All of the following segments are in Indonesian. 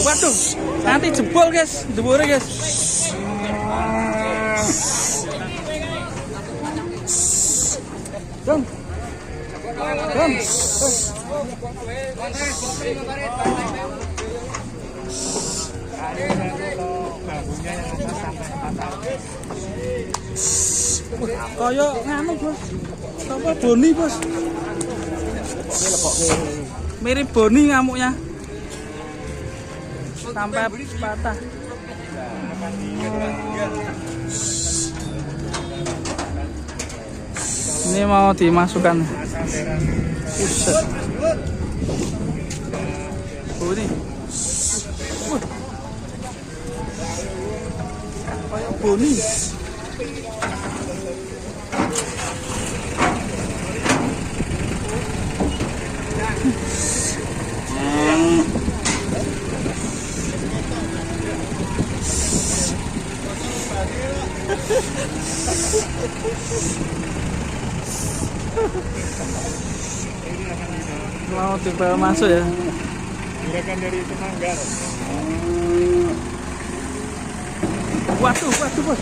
Waduh, nanti jebol guys, jebolnya guys. Dong. Kayak nganu bos, apa Boni bos? Mirip Boni ngamuknya, sampai patah. Ini mau dimasukkan. Buset. Oh ini. Kayak Boni. Mau tiba masuk ya. Gerakan dari tetangga. Waduh bos.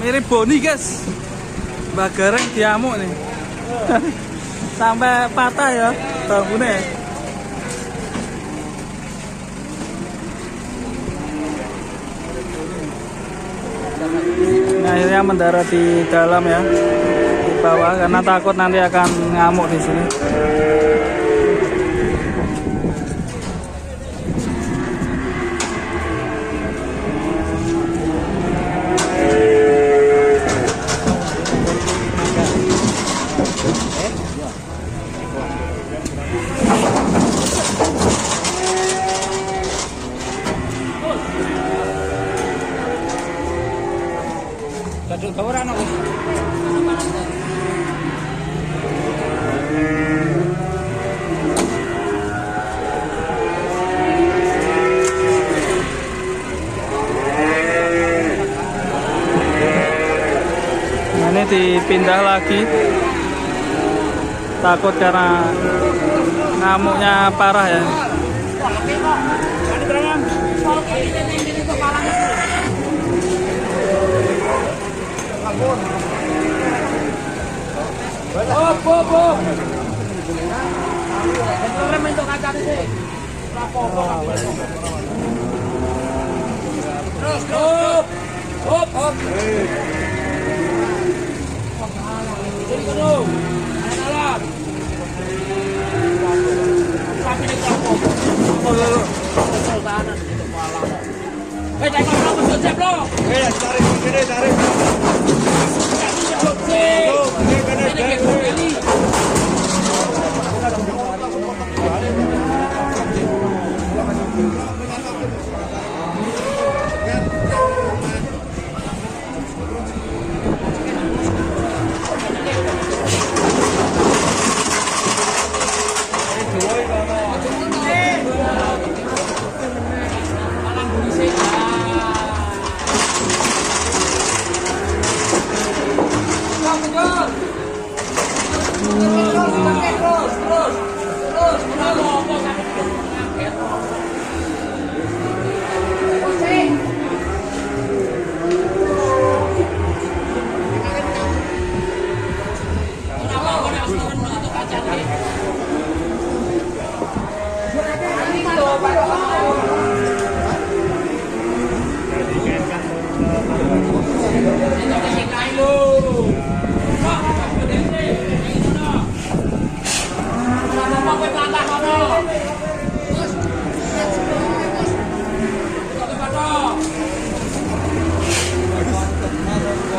Mirip Boni guys. Mbak Gareng diamuk nih. Sampai patah ya bangunnya. Nah, akhirnya mendarat di dalam ya, di bawah karena takut nanti akan ngamuk di sini. Ini dipindah lagi, takut karena ngamuknya parah ya.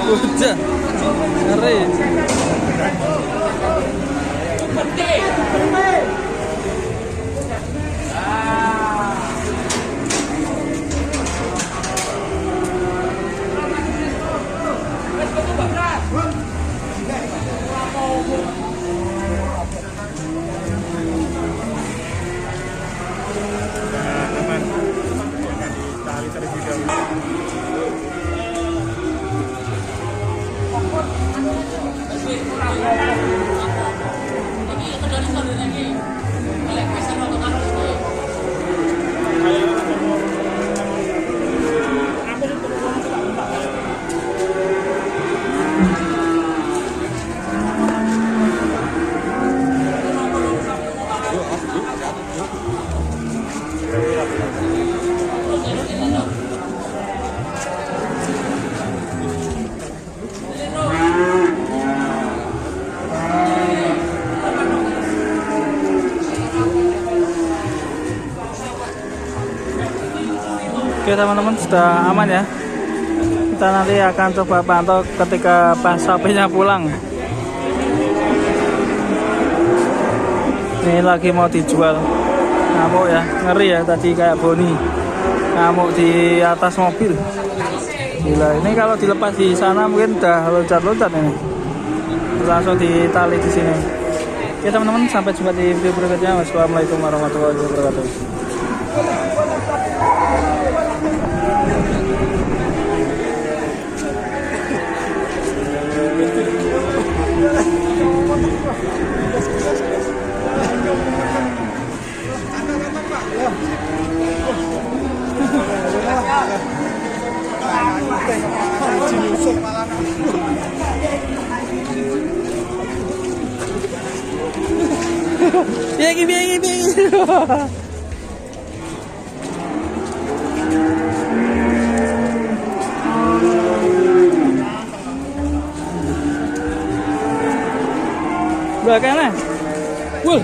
Udah, ngeri. Oke teman-teman, sudah aman ya. Kita nanti akan coba pantau ketika pas sapinya pulang. Ini lagi mau dijual. Ngamuk ya, ngeri ya, tadi kayak Boni ngamuk di atas mobil. Gila, ini kalau dilepas di sana mungkin udah loncat-loncat ini. Langsung ditali di sini. Oke teman-teman, sampai jumpa di video berikutnya. Wassalamualaikum warahmatullahi wabarakatuh. Biar. Belakangnya. Wul.